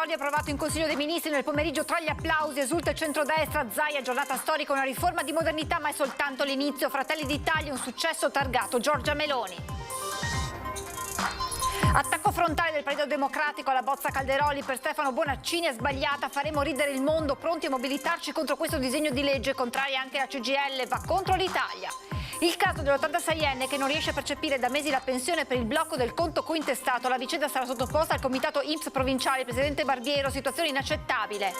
Calderoli approvato in Consiglio dei Ministri nel pomeriggio tra gli applausi, esulta il centrodestra, Zaia, giornata storica, una riforma di modernità ma è soltanto l'inizio, Fratelli d'Italia, un successo targato Giorgia Meloni. Attacco frontale del Partito Democratico alla bozza Calderoli per Stefano Bonaccini è sbagliata, faremo ridere il mondo, pronti a mobilitarci contro questo disegno di legge, contraria anche la CGIL, va contro l'Italia. Il caso dell'86enne che non riesce a percepire da mesi la pensione per il blocco del conto cointestato. La vicenda sarà sottoposta al comitato INPS provinciale, presidente Barbiero, situazione inaccettabile.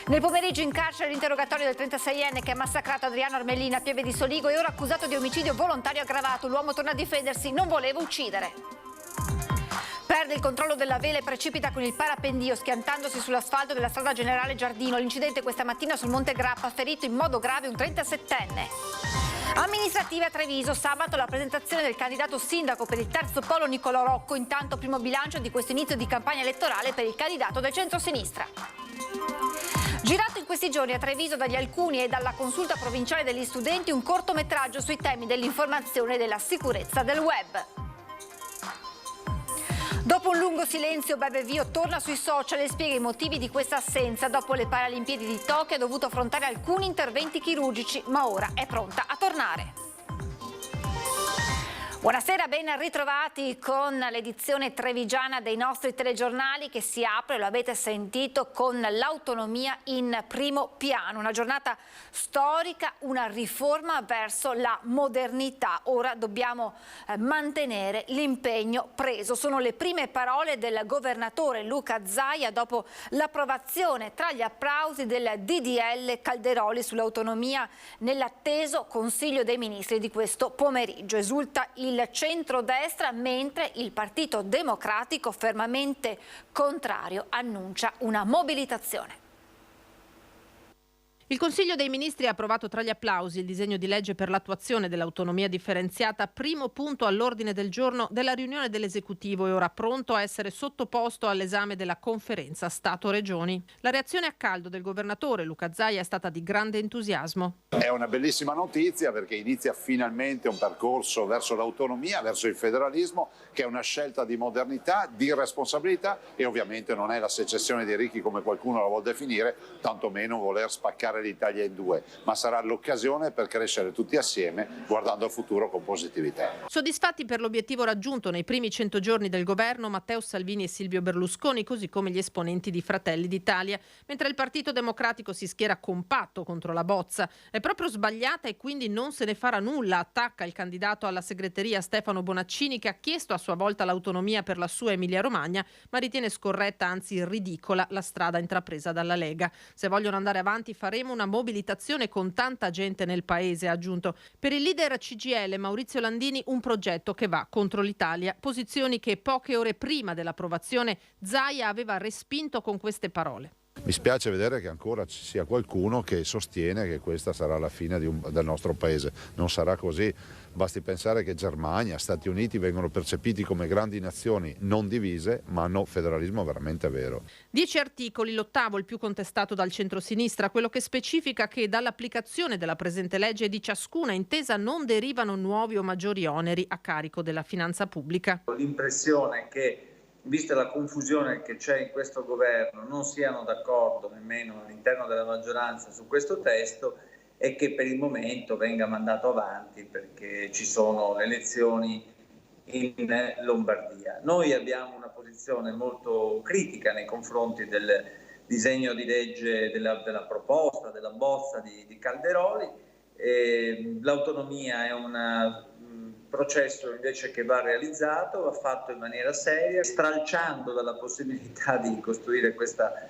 Nel pomeriggio in carcere l'interrogatorio del 36enne che ha massacrato Adriano Armellina a Pieve di Soligo e ora accusato di omicidio volontario aggravato. L'uomo torna a difendersi, non voleva uccidere. Perde il controllo della vela e precipita con il parapendio schiantandosi sull'asfalto della strada Generale Giardino. L'incidente questa mattina sul Monte Grappa ha ferito in modo grave un 37enne. Amministrative a Treviso, sabato la presentazione del candidato sindaco per il terzo polo Nicolò Rocco, intanto primo bilancio di questo inizio di campagna elettorale per il candidato del centro-sinistra. Girato in questi giorni a Treviso dagli alcuni e dalla consulta provinciale degli studenti un cortometraggio sui temi dell'informazione e della sicurezza del web. Dopo un lungo silenzio, Bebe Vio torna sui social e spiega i motivi di questa assenza. Dopo le Paralimpiadi di Tokyo ha dovuto affrontare alcuni interventi chirurgici, ma ora è pronta a tornare. Buonasera, ben ritrovati con l'edizione trevigiana dei nostri telegiornali che si apre, lo avete sentito, con l'autonomia in primo piano. Una giornata storica, una riforma verso la modernità. Ora dobbiamo mantenere l'impegno preso. Sono le prime parole del governatore Luca Zaia dopo l'approvazione tra gli applausi del DDL Calderoli sull'autonomia nell'atteso Consiglio dei Ministri di questo pomeriggio. Esulta il centrodestra, mentre il Partito Democratico, fermamente contrario, annuncia una mobilitazione. Il Consiglio dei Ministri ha approvato tra gli applausi il disegno di legge per l'attuazione dell'autonomia differenziata, primo punto all'ordine del giorno della riunione dell'esecutivo e ora pronto a essere sottoposto all'esame della conferenza Stato-Regioni. La reazione a caldo del governatore Luca Zaia è stata di grande entusiasmo. È una bellissima notizia perché inizia finalmente un percorso verso l'autonomia, verso il federalismo, che è una scelta di modernità, di responsabilità e ovviamente non è la secessione dei ricchi come qualcuno la vuol definire, tantomeno voler spaccare l'Italia in due, ma sarà l'occasione per crescere tutti assieme guardando al futuro con positività. Soddisfatti per l'obiettivo raggiunto nei primi 100 giorni del governo Matteo Salvini e Silvio Berlusconi, così come gli esponenti di Fratelli d'Italia, mentre il Partito Democratico si schiera compatto contro la bozza. È proprio sbagliata e quindi non se ne farà nulla, attacca il candidato alla segreteria Stefano Bonaccini, che ha chiesto a sua volta l'autonomia per la sua Emilia-Romagna, ma ritiene scorretta, anzi ridicola, la strada intrapresa dalla Lega. Se vogliono andare avanti faremo una mobilitazione con tanta gente nel paese, ha aggiunto. Per il leader CGIL Maurizio Landini un progetto che va contro l'Italia, posizioni che poche ore prima dell'approvazione Zaia aveva respinto con queste parole. Mi spiace vedere che ancora ci sia qualcuno che sostiene che questa sarà la fine del nostro paese. Non sarà così. Basti pensare che Germania, Stati Uniti vengono percepiti come grandi nazioni non divise, ma hanno federalismo veramente vero. 10 articoli, l'ottavo il più contestato dal centrosinistra, quello che specifica che dall'applicazione della presente legge e di ciascuna intesa non derivano nuovi o maggiori oneri a carico della finanza pubblica. L'impressione che, vista la confusione che c'è in questo governo, non siano d'accordo nemmeno all'interno della maggioranza su questo testo e che per il momento venga mandato avanti perché ci sono le elezioni in Lombardia. Noi abbiamo una posizione molto critica nei confronti del disegno di legge, della proposta, della bozza di Calderoli. L'autonomia è un processo invece che va realizzato, va fatto in maniera seria, stralciando dalla possibilità di costruire questa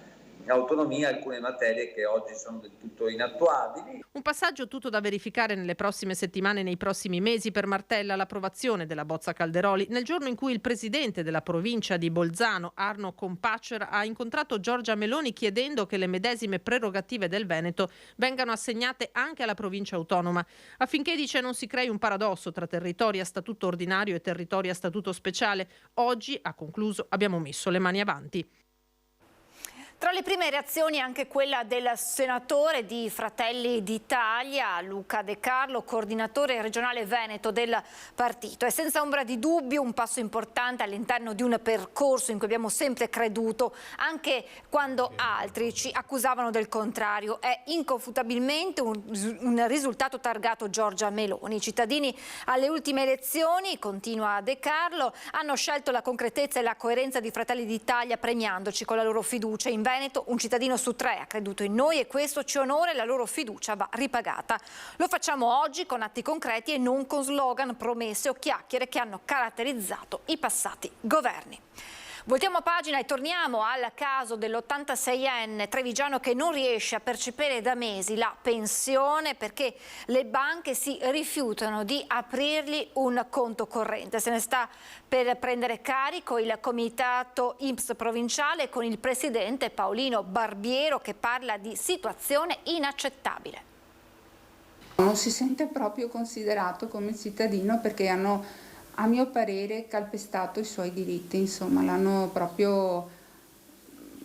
autonomia alcune materie che oggi sono del tutto inattuabili. Un passaggio tutto da verificare nelle prossime settimane e nei prossimi mesi per Martella l'approvazione della bozza Calderoli, nel giorno in cui il presidente della provincia di Bolzano, Arno Kompatscher, ha incontrato Giorgia Meloni chiedendo che le medesime prerogative del Veneto vengano assegnate anche alla provincia autonoma, affinché, dice, non si crei un paradosso tra territori a statuto ordinario e territori a statuto speciale. Oggi, ha concluso, abbiamo messo le mani avanti. Tra le prime reazioni anche quella del senatore di Fratelli d'Italia, Luca De Carlo, coordinatore regionale veneto del partito. È senza ombra di dubbio un passo importante all'interno di un percorso in cui abbiamo sempre creduto, anche quando altri ci accusavano del contrario. È inconfutabilmente un risultato targato Giorgia Meloni. I cittadini alle ultime elezioni, continua De Carlo, hanno scelto la concretezza e la coerenza di Fratelli d'Italia premiandoci con la loro fiducia. In Veneto un cittadino su 3 ha creduto in noi e questo ci onora e la loro fiducia va ripagata. Lo facciamo oggi con atti concreti e non con slogan, promesse o chiacchiere che hanno caratterizzato i passati governi. Voltiamo pagina e torniamo al caso dell'86enne trevigiano che non riesce a percepire da mesi la pensione perché le banche si rifiutano di aprirgli un conto corrente. Se ne sta per prendere carico il comitato INPS provinciale con il presidente Paolino Barbiero che parla di situazione inaccettabile. Non si sente proprio considerato come cittadino perché hanno, a mio parere, calpestato i suoi diritti, insomma, l'hanno proprio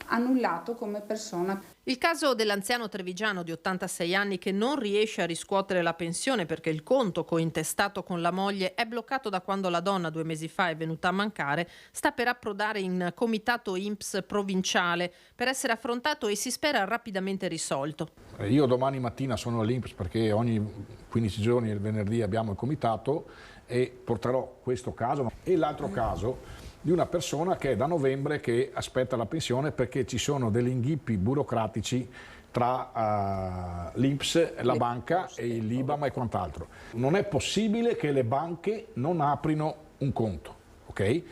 annullato come persona. Il caso dell'anziano trevigiano di 86 anni che non riesce a riscuotere la pensione perché il conto cointestato con la moglie è bloccato da quando la donna 2 mesi fa è venuta a mancare, sta per approdare in comitato INPS provinciale per essere affrontato e si spera rapidamente risolto. Io domani mattina sono all'INPS perché ogni 15 giorni il venerdì abbiamo il comitato e porterò questo caso e l'altro caso di una persona che è da novembre che aspetta la pensione perché ci sono degli inghippi burocratici tra l'INPS, la banca e il Libam e quant'altro. Non è possibile che le banche non aprino un conto, ok?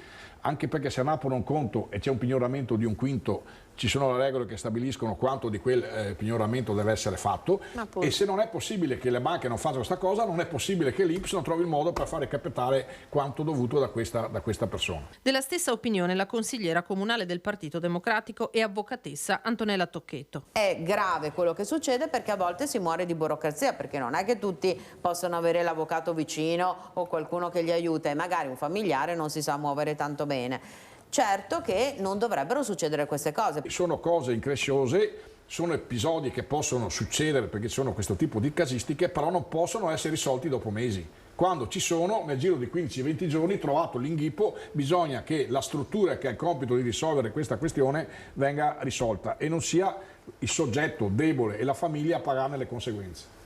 Anche perché se non aprono un conto e c'è un pignoramento di un quinto, ci sono le regole che stabiliscono quanto di quel pignoramento deve essere fatto e se non è possibile che le banche non facciano questa cosa, non è possibile che l'INPS non trovi il modo per fare capitare quanto dovuto da questa persona. Della stessa opinione la consigliera comunale del Partito Democratico e avvocatessa Antonella Tocchetto. È grave quello che succede perché a volte si muore di burocrazia, perché non è che tutti possono avere l'avvocato vicino o qualcuno che gli aiuta e magari un familiare non si sa muovere tanto bene. Certo che non dovrebbero succedere queste cose. Sono cose incresciose, sono episodi che possono succedere perché ci sono questo tipo di casistiche, però non possono essere risolti dopo mesi. Quando ci sono, nel giro di 15-20 giorni, trovato l'inghippo, bisogna che la struttura che ha il compito di risolvere questa questione venga risolta e non sia il soggetto debole e la famiglia a pagarne le conseguenze.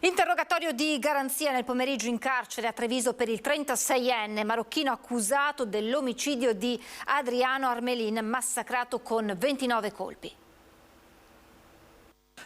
Interrogatorio di garanzia nel pomeriggio in carcere a Treviso per il 36enne marocchino accusato dell'omicidio di Adriano Armelin, massacrato con 29 colpi.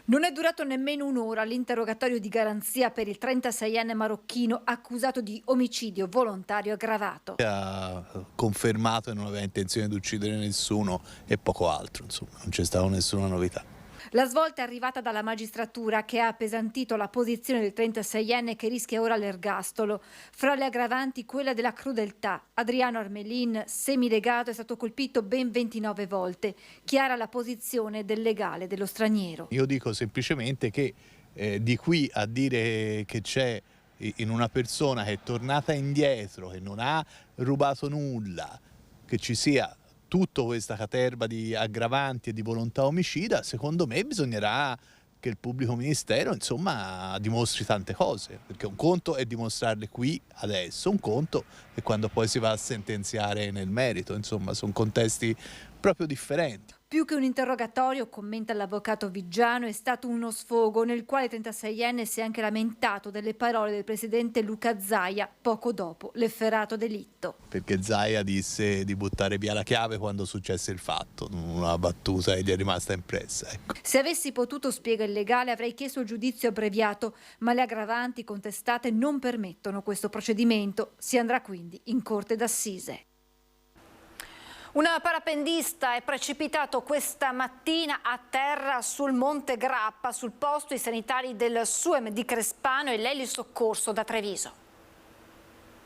Non è durato nemmeno un'ora l'interrogatorio di garanzia per il 36enne marocchino accusato di omicidio volontario aggravato. Ha confermato che non aveva intenzione di uccidere nessuno e poco altro, insomma, non c'è stata nessuna novità. La svolta è arrivata dalla magistratura che ha appesantito la posizione del 36enne che rischia ora l'ergastolo. Fra le aggravanti quella della crudeltà. Adriano Armelin, semilegato, è stato colpito ben 29 volte. Chiara la posizione del legale dello straniero. Io dico semplicemente che di qui a dire che c'è in una persona che è tornata indietro, che non ha rubato nulla, che ci sia tutta questa caterva di aggravanti e di volontà omicida, secondo me bisognerà che il pubblico ministero insomma dimostri tante cose, perché un conto è dimostrarle qui adesso, un conto è quando poi si va a sentenziare nel merito, insomma sono contesti proprio differenti. Più che un interrogatorio, commenta l'avvocato Viggiano, è stato uno sfogo nel quale il 36enne si è anche lamentato delle parole del presidente Luca Zaia poco dopo l'efferato delitto. Perché Zaia disse di buttare via la chiave quando successe il fatto, una battuta che gli è rimasta impressa. Ecco. Se avessi potuto, spiega il legale, avrei chiesto il giudizio abbreviato, ma le aggravanti contestate non permettono questo procedimento. Si andrà quindi in corte d'assise. Un parapendista è precipitato questa mattina a terra sul Monte Grappa, sul posto i sanitari del SUEM di Crespano e l'elisoccorso da Treviso.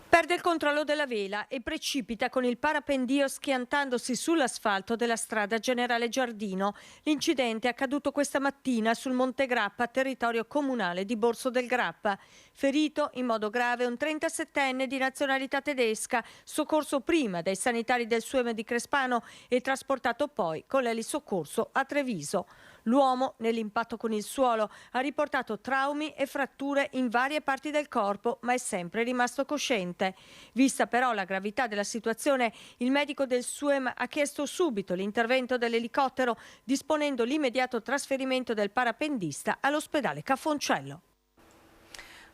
Perde il controllo della vela e precipita con il parapendio schiantandosi sull'asfalto della strada Generale Giardino. L'incidente è accaduto questa mattina sul Monte Grappa, territorio comunale di Borso del Grappa. Ferito in modo grave un 37enne di nazionalità tedesca, soccorso prima dai sanitari del SUEM di Crespano e trasportato poi con l'elisoccorso a Treviso. L'uomo, nell'impatto con il suolo, ha riportato traumi e fratture in varie parti del corpo, ma è sempre rimasto cosciente. Vista però la gravità della situazione, il medico del SUEM ha chiesto subito l'intervento dell'elicottero, disponendo l'immediato trasferimento del parapendista all'ospedale Cafoncello.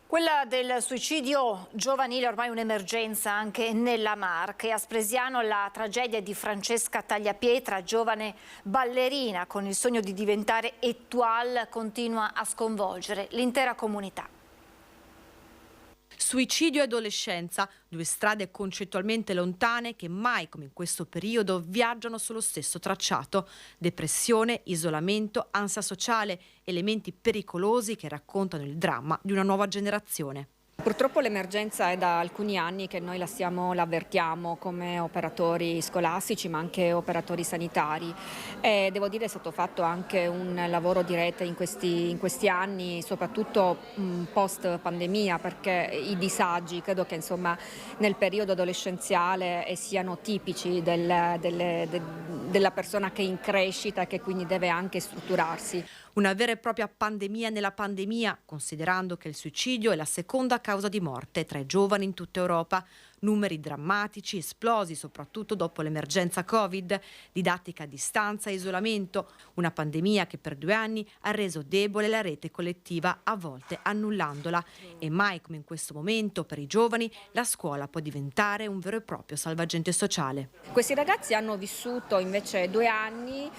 Quella del suicidio giovanile è ormai un'emergenza anche nella Marche. A Spresiano la tragedia di Francesca Tagliapietra, giovane ballerina con il sogno di diventare étoile, continua a sconvolgere l'intera comunità. Suicidio e adolescenza, due strade concettualmente lontane che mai come in questo periodo viaggiano sullo stesso tracciato. Depressione, isolamento, ansia sociale, elementi pericolosi che raccontano il dramma di una nuova generazione. Purtroppo l'emergenza è da alcuni anni che noi l'avvertiamo come operatori scolastici ma anche operatori sanitari e devo dire è stato fatto anche un lavoro di rete in questi anni, soprattutto post pandemia, perché i disagi credo che insomma nel periodo adolescenziale siano tipici della persona che è in crescita e che quindi deve anche strutturarsi. Una vera e propria pandemia nella pandemia, considerando che il suicidio è la seconda causa di morte tra i giovani in tutta Europa. Numeri drammatici, esplosi soprattutto dopo l'emergenza Covid, didattica a distanza e isolamento. Una pandemia che per 2 anni ha reso debole la rete collettiva, a volte annullandola. E mai come in questo momento per i giovani la scuola può diventare un vero e proprio salvagente sociale. Questi ragazzi hanno vissuto invece 2 anni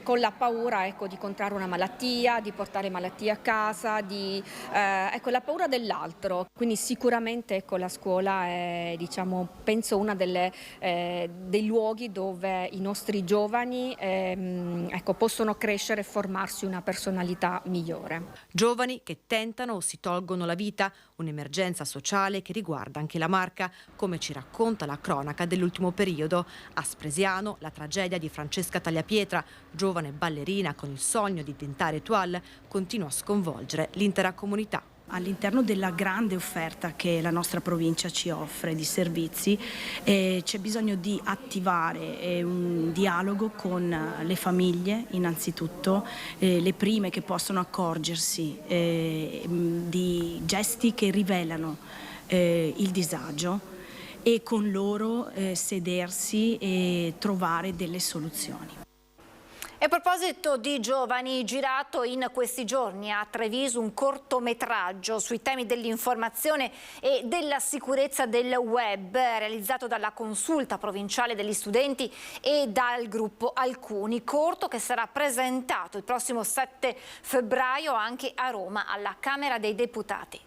con la paura di contrarre una malattia, di portare malattie a casa, la paura dell'altro. Quindi sicuramente la scuola è penso una dei luoghi dove i nostri giovani possono crescere e formarsi una personalità migliore. Giovani che tentano o si tolgono la vita, un'emergenza sociale che riguarda anche la Marca, come ci racconta la cronaca dell'ultimo periodo. A Spresiano la tragedia di Francesca Tagliapietra, giovane ballerina con il sogno di diventare étoile, continua a sconvolgere l'intera comunità. All'interno della grande offerta che la nostra provincia ci offre di servizi c'è bisogno di attivare un dialogo con le famiglie innanzitutto, le prime che possono accorgersi di gesti che rivelano il disagio e con loro sedersi e trovare delle soluzioni. E a proposito di giovani, girato in questi giorni a Treviso un cortometraggio sui temi dell'informazione e della sicurezza del web, realizzato dalla Consulta Provinciale degli Studenti e dal gruppo Alcuni, corto che sarà presentato il prossimo 7 febbraio anche a Roma alla Camera dei Deputati.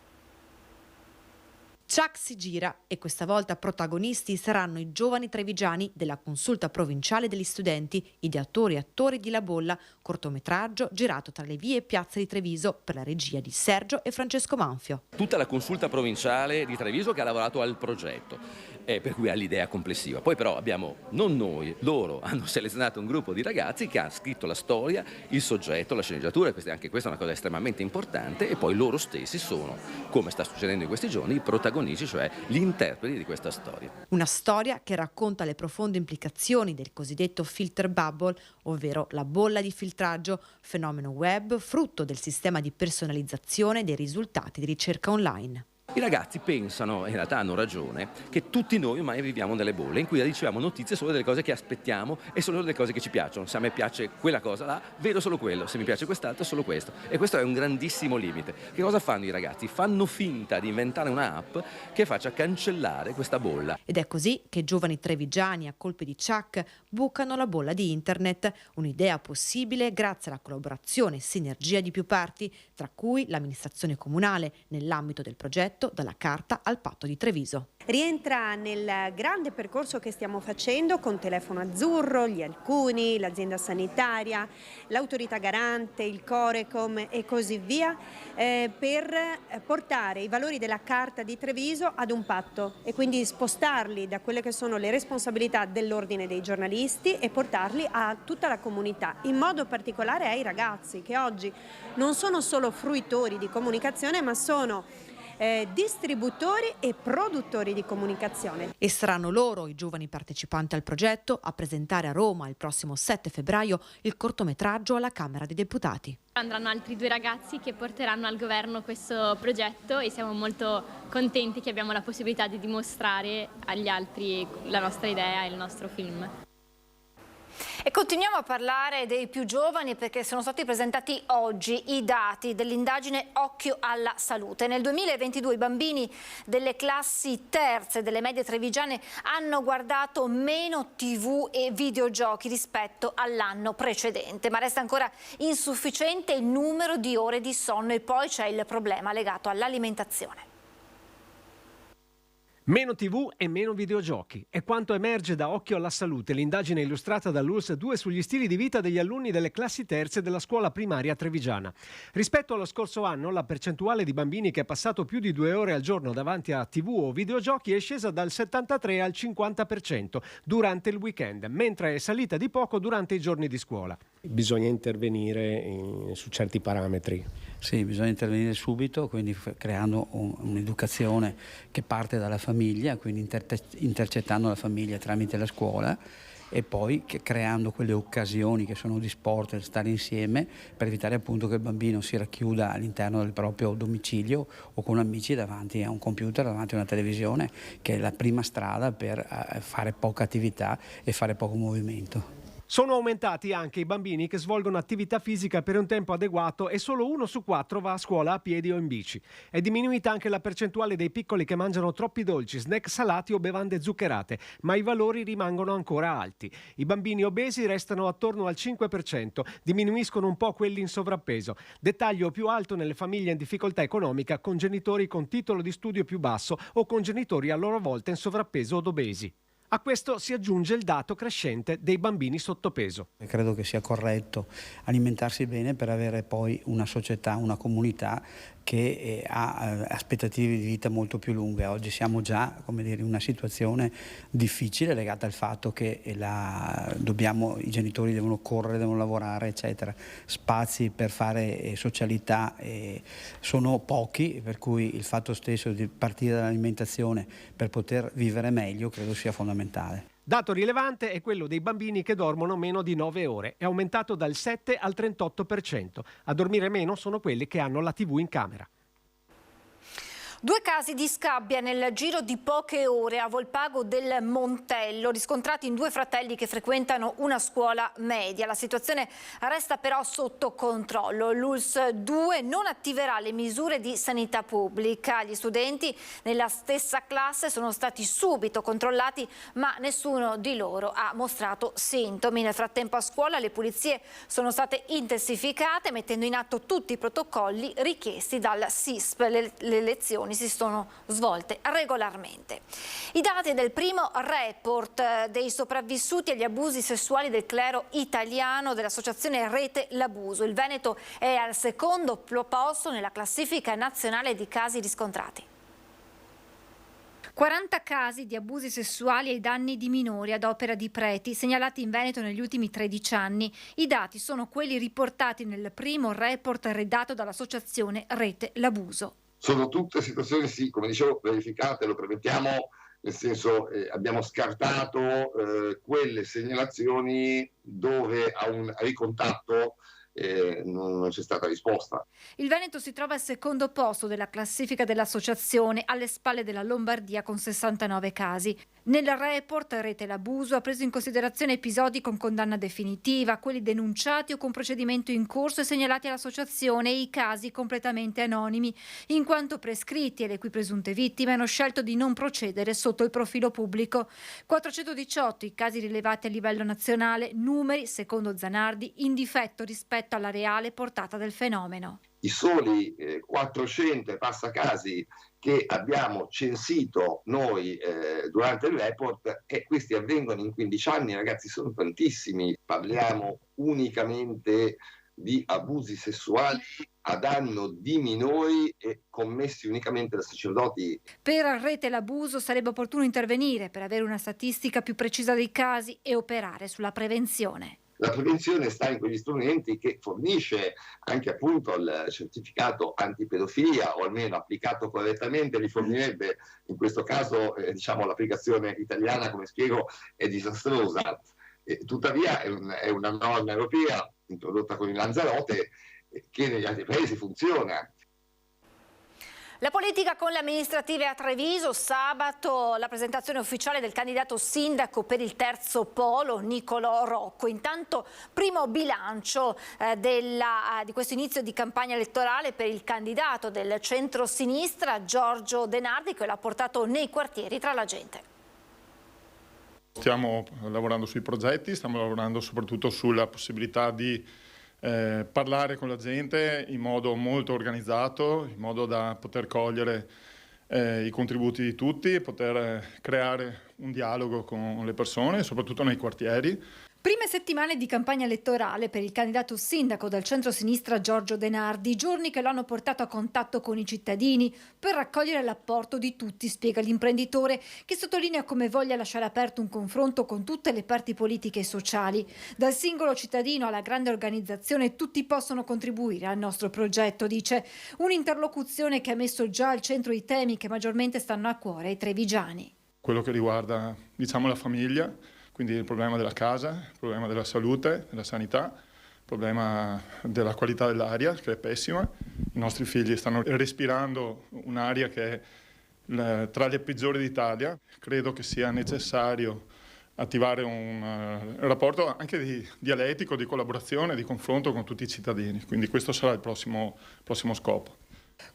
Chuck si gira e questa volta protagonisti saranno i giovani trevigiani della Consulta Provinciale degli Studenti, ideatori e attori di La Bolla, cortometraggio girato tra le vie e piazze di Treviso per la regia di Sergio e Francesco Manfio. Tutta la Consulta Provinciale di Treviso che ha lavorato al progetto, per cui ha l'idea complessiva. Poi però abbiamo, non noi, loro hanno selezionato un gruppo di ragazzi che ha scritto la storia, il soggetto, la sceneggiatura, anche questa è una cosa estremamente importante, e poi loro stessi sono, come sta succedendo in questi giorni, i protagonisti, cioè gli interpreti di questa storia. Una storia che racconta le profonde implicazioni del cosiddetto filter bubble, ovvero la bolla di filtraggio, fenomeno web frutto del sistema di personalizzazione dei risultati di ricerca online. I ragazzi pensano, in realtà hanno ragione, che tutti noi ormai viviamo nelle bolle in cui riceviamo notizie solo delle cose che aspettiamo e solo delle cose che ci piacciono. Se a me piace quella cosa là, vedo solo quello, se mi piace quest'altro, solo questo. E questo è un grandissimo limite. Che cosa fanno i ragazzi? Fanno finta di inventare un'app che faccia cancellare questa bolla. Ed è così che giovani trevigiani a colpi di Chuck bucano la bolla di internet, un'idea possibile grazie alla collaborazione e sinergia di più parti, tra cui l'amministrazione comunale nell'ambito del progetto dalla Carta al Patto di Treviso. Rientra nel grande percorso che stiamo facendo con Telefono Azzurro, gli Alcuni, l'azienda sanitaria, l'autorità garante, il Corecom e così via, per portare i valori della Carta di Treviso ad un patto e quindi spostarli da quelle che sono le responsabilità dell'ordine dei giornalisti e portarli a tutta la comunità, in modo particolare ai ragazzi che oggi non sono solo fruitori di comunicazione ma sono distributori e produttori di comunicazione. E saranno loro, i giovani partecipanti al progetto, a presentare a Roma il prossimo 7 febbraio il cortometraggio alla Camera dei Deputati. Andranno altri 2 ragazzi che porteranno al governo questo progetto e siamo molto contenti che abbiamo la possibilità di dimostrare agli altri la nostra idea e il nostro film. E continuiamo a parlare dei più giovani perché sono stati presentati oggi i dati dell'indagine Occhio alla Salute. Nel 2022 i bambini delle classi terze delle medie trevigiane hanno guardato meno TV e videogiochi rispetto all'anno precedente, ma resta ancora insufficiente il numero di ore di sonno e poi c'è il problema legato all'alimentazione. Meno TV e meno videogiochi. È quanto emerge da Occhio alla Salute, l'indagine illustrata dall'ULSS 2 sugli stili di vita degli alunni delle classi terze della scuola primaria trevigiana. Rispetto allo scorso anno, la percentuale di bambini che ha passato più di 2 ore al giorno davanti a TV o videogiochi è scesa dal 73 al 50% durante il weekend, mentre è salita di poco durante i giorni di scuola. Bisogna intervenire su certi parametri. Sì, bisogna intervenire subito, quindi creando un'educazione che parte dalla famiglia, quindi intercettando la famiglia tramite la scuola e poi creando quelle occasioni che sono di sport, di stare insieme, per evitare appunto che il bambino si racchiuda all'interno del proprio domicilio o con amici davanti a un computer, davanti a una televisione, che è la prima strada per fare poca attività e fare poco movimento. Sono aumentati anche i bambini che svolgono attività fisica per un tempo adeguato e solo 1 su 4 va a scuola a piedi o in bici. È diminuita anche la percentuale dei piccoli che mangiano troppi dolci, snack salati o bevande zuccherate, ma i valori rimangono ancora alti. I bambini obesi restano attorno al 5%, diminuiscono un po' quelli in sovrappeso. Dettaglio più alto nelle famiglie in difficoltà economica con genitori con titolo di studio più basso o con genitori a loro volta in sovrappeso o obesi. A questo si aggiunge il dato crescente dei bambini sottopeso. Credo che sia corretto alimentarsi bene per avere poi una società, una comunità che ha aspettative di vita molto più lunghe. Oggi siamo già, come dire, in una situazione difficile legata al fatto che i genitori devono correre, devono lavorare, eccetera. Spazi per fare socialità sono pochi, per cui il fatto stesso di partire dall'alimentazione per poter vivere meglio credo sia fondamentale. Dato rilevante è quello dei bambini che dormono meno di 9 ore, è aumentato dal 7 al 38%. A dormire meno sono quelli che hanno la TV in camera. 2 casi di scabbia nel giro di poche ore a Volpago del Montello, riscontrati in 2 fratelli che frequentano una scuola media. La situazione resta però sotto controllo. L'ULSS 2 non attiverà le misure di sanità pubblica. Gli studenti nella stessa classe sono stati subito controllati, ma nessuno di loro ha mostrato sintomi. Nel frattempo a scuola le pulizie sono state intensificate, mettendo in atto tutti i protocolli richiesti dal SISP. Le lezioni si sono svolte regolarmente. I dati del primo report dei sopravvissuti agli abusi sessuali del clero italiano dell'associazione Rete L'Abuso. Il Veneto è al secondo posto nella classifica nazionale di casi riscontrati. 40 casi di abusi sessuali ai danni di minori ad opera di preti segnalati in Veneto negli ultimi 13 anni. I dati sono quelli riportati nel primo report redatto dall'associazione Rete L'Abuso. Sono tutte situazioni, sì, come dicevo, verificate, lo premettiamo, nel senso abbiamo scartato quelle segnalazioni dove a un ricontatto non c'è stata risposta. Il Veneto si trova al secondo posto della classifica dell'associazione, alle spalle della Lombardia con 69 casi. Nel report Rete L'Abuso ha preso in considerazione episodi con condanna definitiva, quelli denunciati o con procedimento in corso e segnalati all'associazione e i casi completamente anonimi, in quanto prescritti e le cui presunte vittime hanno scelto di non procedere sotto il profilo pubblico. 418 i casi rilevati a livello nazionale, numeri, secondo Zanardi, in difetto rispetto alla reale portata del fenomeno. I soli 400 passacasi che abbiamo censito noi durante il report, e questi avvengono in 15 anni, ragazzi, sono tantissimi. Parliamo unicamente di abusi sessuali a danno di minori e commessi unicamente da sacerdoti. Per Rete L'Abuso sarebbe opportuno intervenire per avere una statistica più precisa dei casi e operare sulla prevenzione. La prevenzione sta in quegli strumenti che fornisce anche appunto il certificato antipedofilia, o almeno applicato correttamente li fornirebbe. In questo caso diciamo l'applicazione italiana, come spiego, è disastrosa. Tuttavia è una norma europea introdotta con il Lanzarote che negli altri paesi funziona. La politica con le amministrative a Treviso, sabato la presentazione ufficiale del candidato sindaco per il terzo polo, Nicolò Rocco. Intanto primo bilancio di questo inizio di campagna elettorale per il candidato del centro-sinistra, Giorgio De Nardi, che l'ha portato nei quartieri tra la gente. Stiamo lavorando sui progetti, stiamo lavorando soprattutto sulla possibilità di parlare con la gente in modo molto organizzato, in modo da poter cogliere i contributi di tutti e poter creare un dialogo con le persone, soprattutto nei quartieri. Prime settimane di campagna elettorale per il candidato sindaco del centro-sinistra Giorgio De Nardi, giorni che lo hanno portato a contatto con i cittadini per raccogliere l'apporto di tutti, spiega l'imprenditore, che sottolinea come voglia lasciare aperto un confronto con tutte le parti politiche e sociali. Dal singolo cittadino alla grande organizzazione tutti possono contribuire al nostro progetto, dice. Un'interlocuzione che ha messo già al centro i temi che maggiormente stanno a cuore ai trevigiani. Quello che riguarda, diciamo, la famiglia, quindi il problema della casa, il problema della salute, della sanità, il problema della qualità dell'aria, che è pessima. I nostri figli stanno respirando un'aria che è tra le peggiori d'Italia. Credo che sia necessario attivare un rapporto anche dialettico, di collaborazione, di confronto con tutti i cittadini. Quindi questo sarà il prossimo scopo.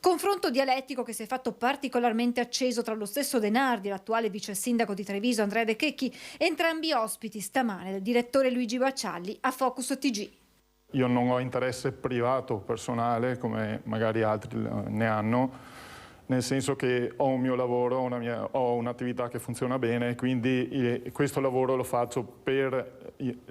Confronto dialettico che si è fatto particolarmente acceso tra lo stesso De Nardi e l'attuale vice sindaco di Treviso Andrea De Checchi, entrambi ospiti stamane del direttore Luigi Baccialli a Focus TG. Io non ho interesse privato, personale, come magari altri ne hanno, nel senso che ho un mio lavoro, ho un'attività che funziona bene, quindi questo lavoro lo faccio per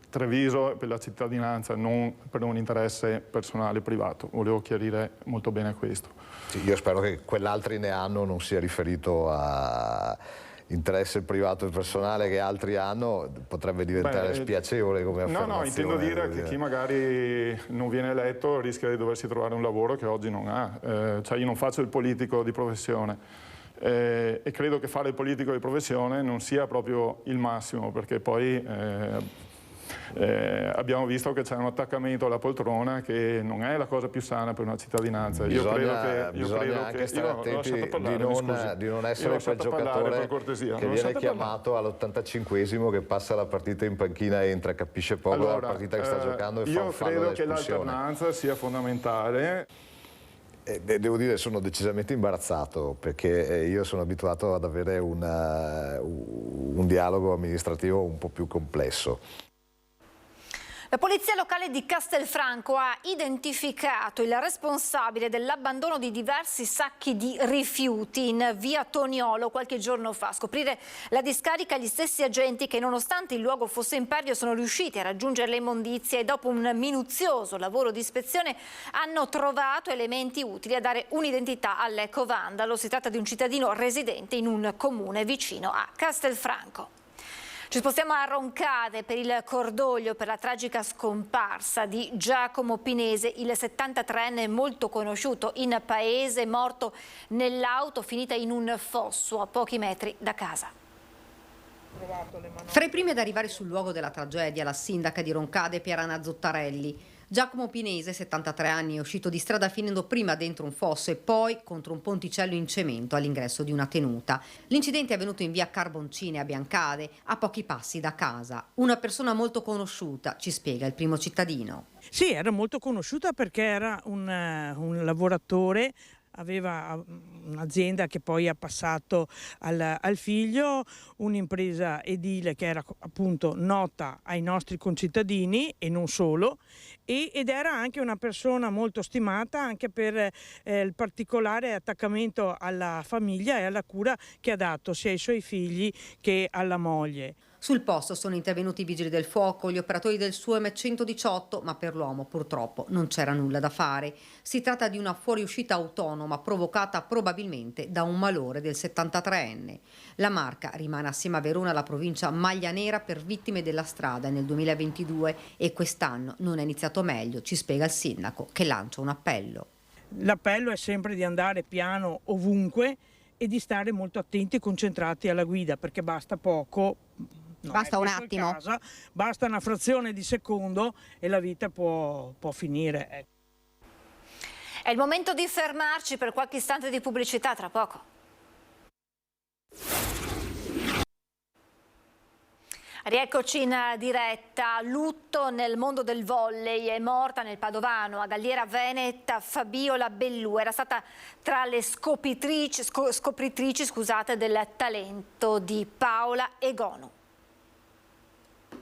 Treviso e per la cittadinanza, non per un interesse personale privato. Volevo chiarire molto bene questo. Sì, io spero che quell'altri ne hanno non sia riferito a interesse privato e personale che altri hanno, potrebbe diventare spiacevole come affermazione. No, intendo dire che chi magari non viene eletto rischia di doversi trovare un lavoro che oggi non ha. Cioè io non faccio il politico di professione e credo che fare il politico di professione non sia proprio il massimo, perché poi abbiamo visto che c'è un attaccamento alla poltrona che non è la cosa più sana per una cittadinanza. Bisogna anche stare attenti di non essere quel giocatore che viene chiamato all'85esimo, che passa la partita in panchina e entra, capisce poco della partita che sta giocando e fa un fallo Io credo che d'espulsione. l'alternanza sia fondamentale. Devo dire, sono decisamente imbarazzato, perché io sono abituato ad avere un dialogo amministrativo un po' più complesso. La polizia locale di Castelfranco ha identificato il responsabile dell'abbandono di diversi sacchi di rifiuti in via Toniolo qualche giorno fa. A scoprire la discarica gli stessi agenti che, nonostante il luogo fosse impervio, sono riusciti a raggiungere le immondizie e dopo un minuzioso lavoro di ispezione hanno trovato elementi utili a dare un'identità all'ecovandalo. Si tratta di un cittadino residente in un comune vicino a Castelfranco. Ci spostiamo a Roncade per il cordoglio per la tragica scomparsa di Giacomo Pinese, il 73enne molto conosciuto in paese, morto nell'auto finita in un fosso a pochi metri da casa. Fra i primi ad arrivare sul luogo della tragedia, la sindaca di Roncade Pierana Zottarelli. Giacomo Pinese, 73 anni, è uscito di strada finendo prima dentro un fosso e poi contro un ponticello in cemento all'ingresso di una tenuta. L'incidente è avvenuto in via Carboncine a Biancade, a pochi passi da casa. Una persona molto conosciuta, ci spiega il primo cittadino. Sì, era molto conosciuta perché era un lavoratore, aveva un'azienda che poi ha passato al figlio, un'impresa edile che era appunto nota ai nostri concittadini e non solo, ed era anche una persona molto stimata anche per il particolare attaccamento alla famiglia e alla cura che ha dato sia ai suoi figli che alla moglie. Sul posto sono intervenuti i vigili del fuoco, gli operatori del SUEM 118, ma per l'uomo purtroppo non c'era nulla da fare. Si tratta di una fuoriuscita autonoma provocata probabilmente da un malore del 73enne. La Marca rimane assieme a Verona la provincia maglia nera per vittime della strada nel 2022 e quest'anno non è iniziato meglio, ci spiega il sindaco che lancia un appello. L'appello è sempre di andare piano ovunque e di stare molto attenti e concentrati alla guida, perché basta poco. Basta un attimo. Basta una frazione di secondo e la vita può finire. È il momento di fermarci per qualche istante di pubblicità, tra poco. Rieccoci in diretta. Lutto nel mondo del volley. È morta nel Padovano, a Galliera Veneta, Fabiola Bellù. Era stata tra le scopritrici del talento di Paola Egonu.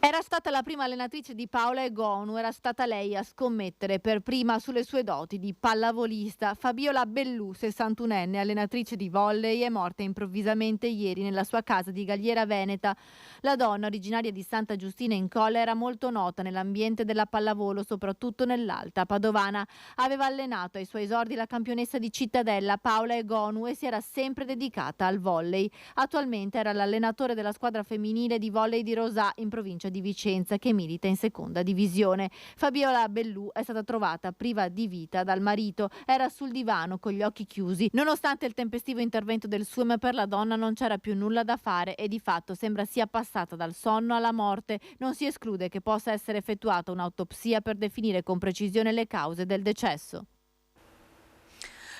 Era stata la prima allenatrice di Paola Egonu, era stata lei a scommettere per prima sulle sue doti di pallavolista. Fabiola Bellù, 61enne, allenatrice di volley, è morta improvvisamente ieri nella sua casa di Galliera Veneta. La donna, originaria di Santa Giustina in Colle, era molto nota nell'ambiente della pallavolo, soprattutto nell'Alta Padovana. Aveva allenato ai suoi esordi la campionessa di Cittadella, Paola Egonu, e si era sempre dedicata al volley. Attualmente era l'allenatore della squadra femminile di volley di Rosà, in provincia di Vicenza, che milita in seconda divisione. Fabiola Bellù è stata trovata priva di vita dal marito, era sul divano con gli occhi chiusi. Nonostante il tempestivo intervento del SUEM, per la donna non c'era più nulla da fare e di fatto sembra sia passata dal sonno alla morte. Non si esclude che possa essere effettuata un'autopsia per definire con precisione le cause del decesso.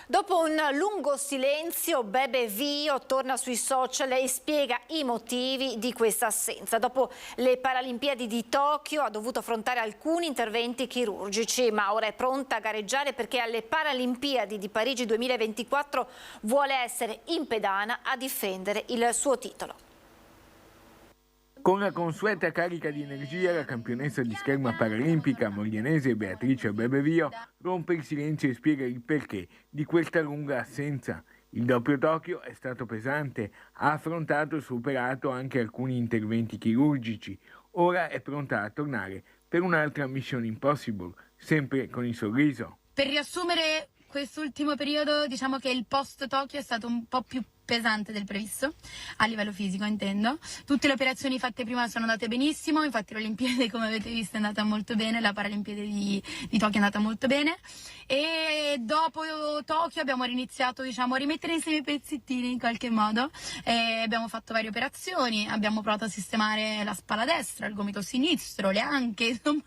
Dopo un lungo silenzio, Bebe Vio torna sui social e spiega i motivi di questa assenza. Dopo le Paralimpiadi di Tokyo ha dovuto affrontare alcuni interventi chirurgici, ma ora è pronta a gareggiare perché alle Paralimpiadi di Parigi 2024 vuole essere in pedana a difendere il suo titolo. Con la consueta carica di energia, la campionessa di scherma paralimpica moglianese Beatrice Bebe Vio rompe il silenzio e spiega il perché di questa lunga assenza. Il doppio Tokyo è stato pesante, ha affrontato e superato anche alcuni interventi chirurgici. Ora è pronta a tornare per un'altra Mission Impossible, sempre con il sorriso. Per riassumere quest'ultimo periodo, diciamo che il post Tokyo è stato un po' più pesante del previsto, a livello fisico intendo. Tutte le operazioni fatte prima sono andate benissimo, infatti l'Olimpiade, come avete visto, è andata molto bene, la Paralimpiade di Tokyo è andata molto bene, e dopo Tokyo abbiamo riniziato, diciamo, a rimettere insieme i pezzettini in qualche modo, abbiamo fatto varie operazioni, abbiamo provato a sistemare la spalla destra, il gomito sinistro, le anche, insomma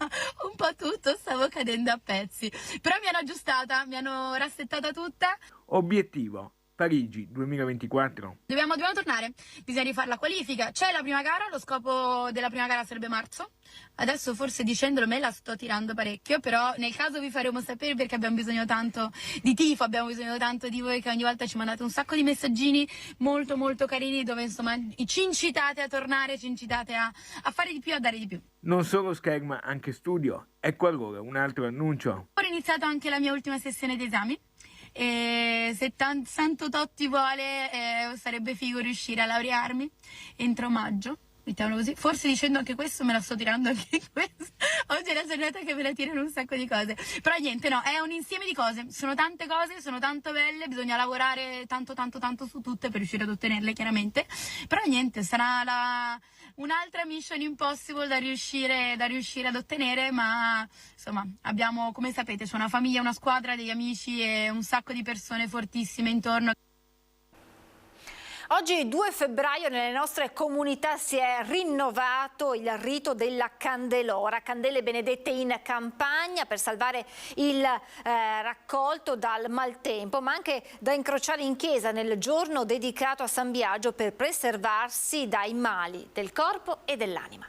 un po' tutto, stavo cadendo a pezzi, però mi hanno aggiustata, mi hanno rassettata tutta. Obiettivo: Parigi 2024. Dobbiamo tornare, bisogna rifare la qualifica, c'è la prima gara, lo scopo della prima gara sarebbe marzo, adesso forse dicendolo me la sto tirando parecchio, però nel caso vi faremo sapere perché abbiamo bisogno tanto di tifo, abbiamo bisogno tanto di voi che ogni volta ci mandate un sacco di messaggini molto molto carini dove insomma ci incitate a tornare, ci incitate a fare di più, a dare di più. Non solo scherma, anche studio. Ecco allora un altro annuncio. Ho iniziato anche la mia ultima sessione di esami. E se Santo Totti vuole sarebbe figo riuscire a laurearmi entro maggio, mettiamolo così, forse dicendo anche questo me la sto tirando anche questo, oggi è la giornata che me la tirano un sacco di cose, però niente, no, è un insieme di cose, sono tante cose, sono tanto belle, bisogna lavorare tanto su tutte per riuscire ad ottenerle chiaramente, però niente, sarà un'altra Mission Impossible da riuscire ad ottenere, ma insomma abbiamo, come sapete, c'è una famiglia, una squadra, degli amici e un sacco di persone fortissime intorno. Oggi 2 febbraio nelle nostre comunità si è rinnovato il rito della Candelora, candele benedette in campagna per salvare il raccolto dal maltempo, ma anche da incrociare in chiesa nel giorno dedicato a San Biagio per preservarsi dai mali del corpo e dell'anima.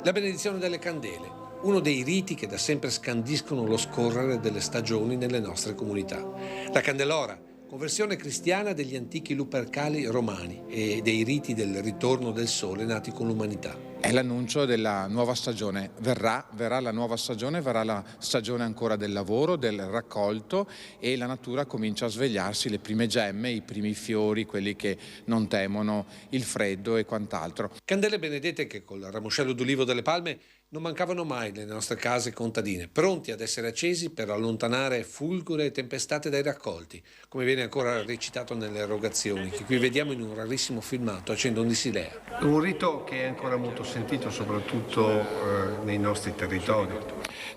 La benedizione delle candele, uno dei riti che da sempre scandiscono lo scorrere delle stagioni nelle nostre comunità. La Candelora, conversione cristiana degli antichi lupercali romani e dei riti del ritorno del sole nati con l'umanità. È l'annuncio della nuova stagione. Verrà la nuova stagione, verrà la stagione ancora del lavoro, del raccolto, e la natura comincia a svegliarsi, le prime gemme, i primi fiori, quelli che non temono il freddo e quant'altro. Candele benedette che col ramoscello d'ulivo delle palme non mancavano mai nelle nostre case contadine, pronti ad essere accesi per allontanare fulgure e tempestate dai raccolti, come viene ancora recitato nelle erogazioni, che qui vediamo in un rarissimo filmato Accendo un Disilea. Un rito che è ancora molto sentito, soprattutto nei nostri territori.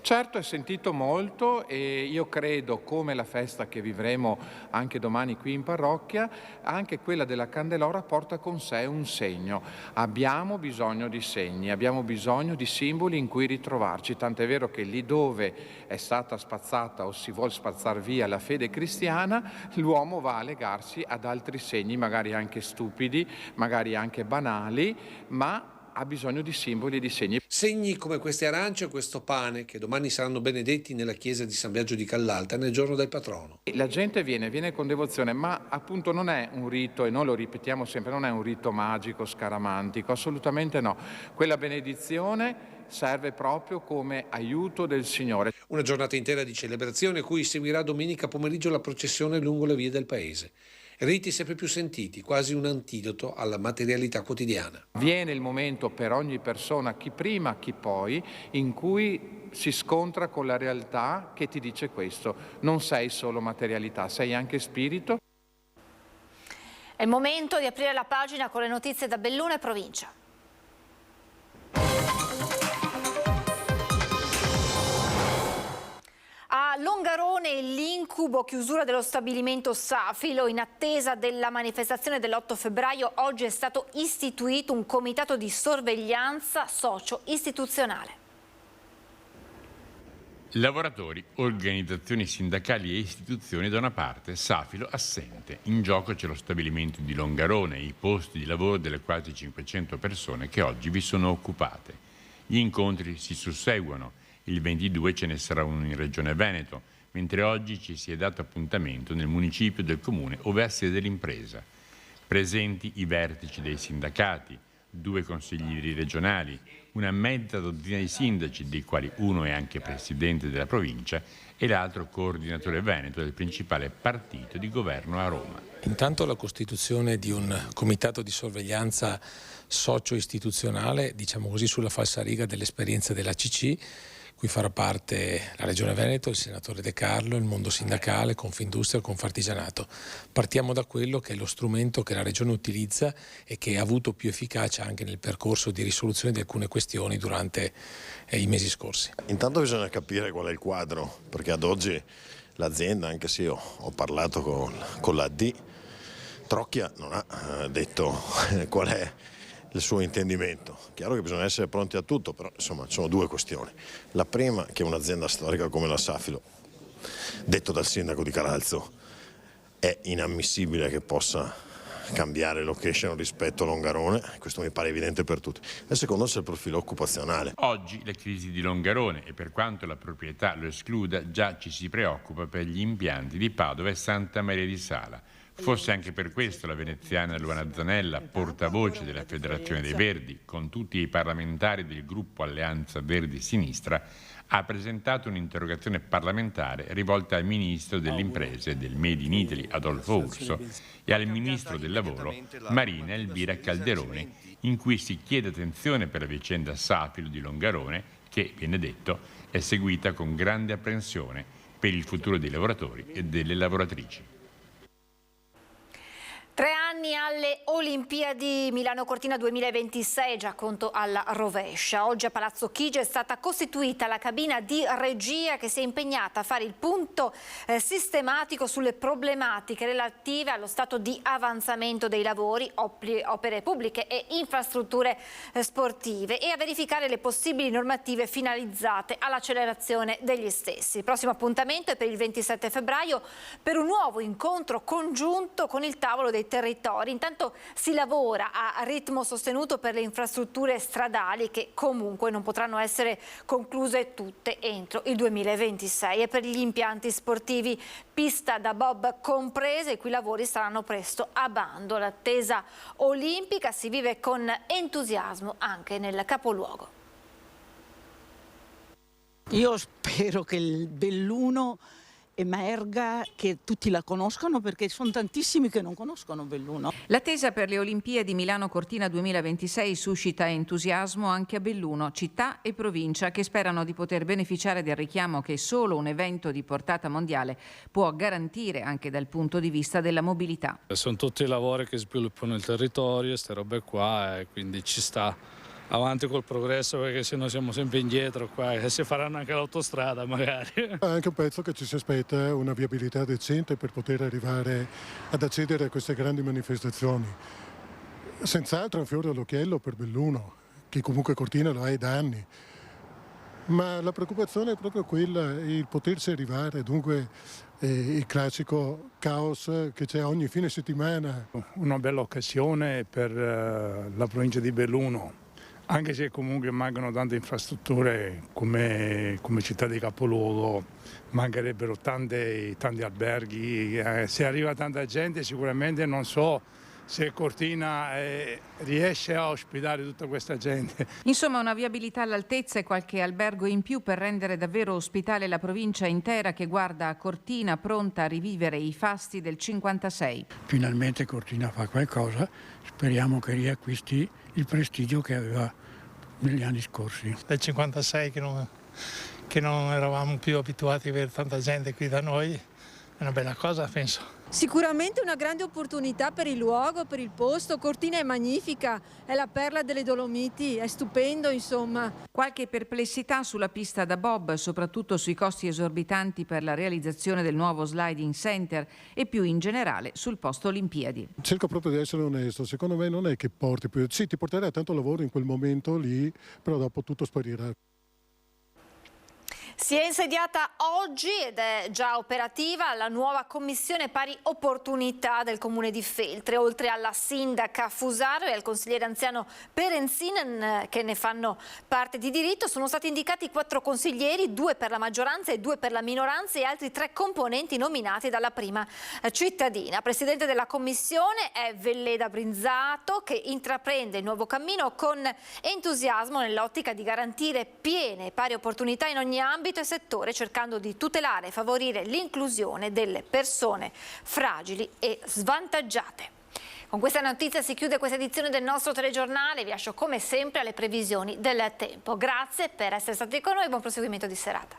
Certo, è sentito molto, e io credo, come la festa che vivremo anche domani qui in parrocchia, anche quella della Candelora porta con sé un segno. Abbiamo bisogno di segni, abbiamo bisogno di simboli in cui ritrovarci, tant'è vero che lì dove è stata spazzata o si vuol spazzar via la fede cristiana, l'uomo va a legarsi ad altri segni, magari anche stupidi, magari anche banali, ma ha bisogno di simboli e di segni. Segni come queste arance o questo pane che domani saranno benedetti nella chiesa di San Biagio di Callalta nel giorno del patrono. La gente viene con devozione, ma appunto non è un rito, e noi lo ripetiamo sempre, non è un rito magico, scaramantico, assolutamente no. Quella benedizione serve proprio come aiuto del Signore. Una giornata intera di celebrazione a cui seguirà domenica pomeriggio la processione lungo le vie del paese. Riti sempre più sentiti, quasi un antidoto alla materialità quotidiana. Viene il momento per ogni persona, chi prima, chi poi, in cui si scontra con la realtà che ti dice questo: non sei solo materialità, sei anche spirito. È il momento di aprire la pagina con le notizie da Belluno e provincia. A Longarone l'incubo chiusura dello stabilimento Safilo. In attesa della manifestazione dell'8 febbraio oggi è stato istituito un comitato di sorveglianza socio-istituzionale. Lavoratori, organizzazioni sindacali e istituzioni da una parte, Safilo assente. In gioco c'è lo stabilimento di Longarone e i posti di lavoro delle quasi 500 persone che oggi vi sono occupate. Gli incontri si susseguono. Il 22 ce ne sarà uno in Regione Veneto, mentre oggi ci si è dato appuntamento nel municipio del comune ove ha sede l'impresa. Presenti i vertici dei sindacati, 2 consiglieri regionali, una mezza dozzina di sindaci, dei quali uno è anche presidente della provincia e l'altro coordinatore veneto del principale partito di governo a Roma. Intanto la costituzione di un comitato di sorveglianza socio-istituzionale, diciamo così, sulla falsariga dell'esperienza dell'ACC, cui farà parte la Regione Veneto, il senatore De Carlo, il mondo sindacale, Confindustria, Confartigianato. Partiamo da quello che è lo strumento che la Regione utilizza e che ha avuto più efficacia anche nel percorso di risoluzione di alcune questioni durante i mesi scorsi. Intanto bisogna capire qual è il quadro, perché ad oggi l'azienda, anche se io ho parlato con l'AD, Trocchia non ha detto qual è il suo intendimento. Chiaro che bisogna essere pronti a tutto, però insomma ci sono 2 questioni. La prima, che un'azienda storica come la Safilo, detto dal sindaco di Calalzo, è inammissibile che possa cambiare location rispetto a Longarone, questo mi pare evidente per tutti. E secondo c'è il profilo occupazionale. Oggi la crisi di Longarone, e per quanto la proprietà lo escluda, già ci si preoccupa per gli impianti di Padova e Santa Maria di Sala. Forse anche per questo la veneziana Luana Zanella, portavoce della Federazione dei Verdi, con tutti i parlamentari del gruppo Alleanza Verdi Sinistra, ha presentato un'interrogazione parlamentare rivolta al Ministro delle Imprese e del Made in Italy, Adolfo Urso, e al Ministro del Lavoro, Marina Elvira Calderone, in cui si chiede attenzione per la vicenda Safilo di Longarone, che, viene detto, è seguita con grande apprensione per il futuro dei lavoratori e delle lavoratrici. 3 anni alle Olimpiadi Milano-Cortina 2026, già conto alla rovescia. Oggi a Palazzo Chigi è stata costituita la cabina di regia che si è impegnata a fare il punto sistematico sulle problematiche relative allo stato di avanzamento dei lavori, opere pubbliche e infrastrutture sportive, e a verificare le possibili normative finalizzate all'accelerazione degli stessi. Il prossimo appuntamento è per il 27 febbraio per un nuovo incontro congiunto con il tavolo dei territori. Intanto si lavora a ritmo sostenuto per le infrastrutture stradali che comunque non potranno essere concluse tutte entro il 2026, e per gli impianti sportivi pista da bob comprese, i cui lavori saranno presto a bando. L'attesa olimpica si vive con entusiasmo anche nel capoluogo. Io spero che il Belluno emerga, che tutti la conoscano, perché sono tantissimi che non conoscono Belluno. L'attesa per le Olimpiadi Milano-Cortina 2026 suscita entusiasmo anche a Belluno, città e provincia che sperano di poter beneficiare del richiamo che solo un evento di portata mondiale può garantire anche dal punto di vista della mobilità. Sono tutti lavori che sviluppano il territorio, queste robe qua, e quindi ci sta avanti col progresso, perché sennò siamo sempre indietro qua, e si faranno anche l'autostrada magari. È anche un pezzo che ci si aspetta una viabilità decente per poter arrivare ad accedere a queste grandi manifestazioni. Senz'altro è un fiore all'occhiello per Belluno, che comunque Cortina lo ha da anni. Ma la preoccupazione è proprio quella, il potersi arrivare, dunque il classico caos che c'è ogni fine settimana. Una bella occasione per la provincia di Belluno, anche se comunque mancano tante infrastrutture come città di capoluogo, mancherebbero tanti alberghi, se arriva tanta gente sicuramente non so se Cortina riesce a ospitare tutta questa gente. Insomma, una viabilità all'altezza e qualche albergo in più per rendere davvero ospitale la provincia intera che guarda a Cortina pronta a rivivere i fasti del 56. Finalmente Cortina fa qualcosa, speriamo che riacquisti il prestigio che aveva negli anni scorsi. Del 56 che non eravamo più abituati a avere tanta gente qui da noi, è una bella cosa, penso. Sicuramente una grande opportunità per il luogo, per il posto. Cortina è magnifica, è la perla delle Dolomiti, è stupendo insomma. Qualche perplessità sulla pista da bob, soprattutto sui costi esorbitanti per la realizzazione del nuovo sliding center e più in generale sul posto Olimpiadi. Cerco proprio di essere onesto, secondo me non è che porti più, sì, ti porterà tanto lavoro in quel momento lì, però dopo tutto sparirà. Si è insediata oggi ed è già operativa la nuova commissione pari opportunità del comune di Feltre. Oltre alla sindaca Fusaro e al consigliere anziano Perenzin, che ne fanno parte di diritto, sono stati indicati 4 consiglieri, 2 per la maggioranza e 2 per la minoranza, e altri 3 componenti nominati dalla prima cittadina. Presidente della commissione è Velleda Brinzato, che intraprende il nuovo cammino con entusiasmo nell'ottica di garantire piene e pari opportunità in ogni ambito e settore, cercando di tutelare e favorire l'inclusione delle persone fragili e svantaggiate. Con questa notizia si chiude questa edizione del nostro telegiornale. Vi lascio come sempre alle previsioni del tempo. Grazie per essere stati con noi e buon proseguimento di serata.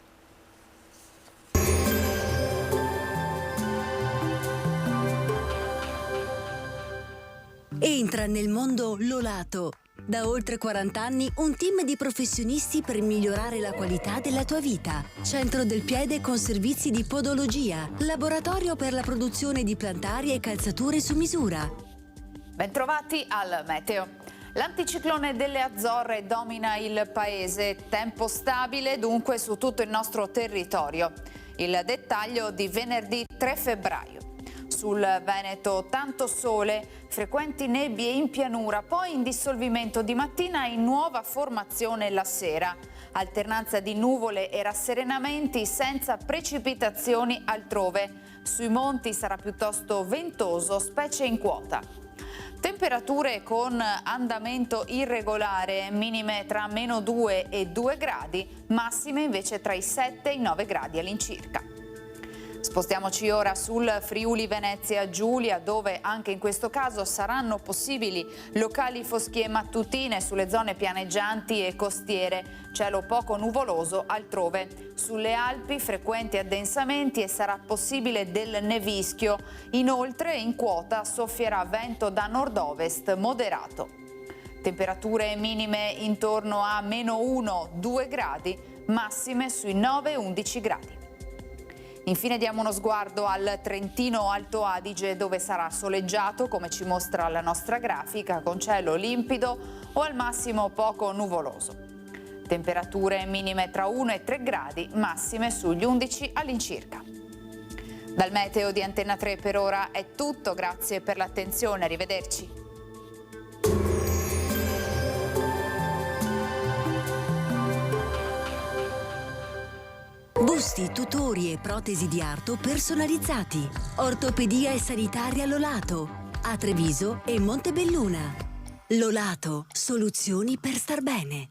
Entra nel mondo Lolato. Da oltre 40 anni un team di professionisti per migliorare la qualità della tua vita. Centro del piede con servizi di podologia. Laboratorio per la produzione di plantari e calzature su misura. Bentrovati al meteo. L'anticiclone delle Azzorre domina il paese. Tempo stabile dunque su tutto il nostro territorio. Il dettaglio di venerdì 3 febbraio. Sul Veneto tanto sole, frequenti nebbie in pianura, poi in dissolvimento di mattina e in nuova formazione la sera. Alternanza di nuvole e rasserenamenti senza precipitazioni altrove. Sui monti sarà piuttosto ventoso, specie in quota. Temperature con andamento irregolare, minime tra -2 e 2 gradi, massime invece tra i 7 e i 9 gradi all'incirca. Spostiamoci ora sul Friuli Venezia Giulia, dove anche in questo caso saranno possibili locali foschie mattutine sulle zone pianeggianti e costiere. Cielo poco nuvoloso altrove. Sulle Alpi frequenti addensamenti e sarà possibile del nevischio. Inoltre in quota soffierà vento da nord-ovest moderato. Temperature minime intorno a -1-2 gradi, massime sui 9-11 gradi. Infine diamo uno sguardo al Trentino Alto Adige, dove sarà soleggiato, come ci mostra la nostra grafica, con cielo limpido o al massimo poco nuvoloso. Temperature minime tra 1 e 3 gradi, massime sugli 11 all'incirca. Dal meteo di Antenna 3 per ora è tutto, grazie per l'attenzione, arrivederci. Busti, tutori e protesi di arto personalizzati. Ortopedia e sanitaria Lolato, a Treviso e Montebelluna. Lolato, soluzioni per star bene.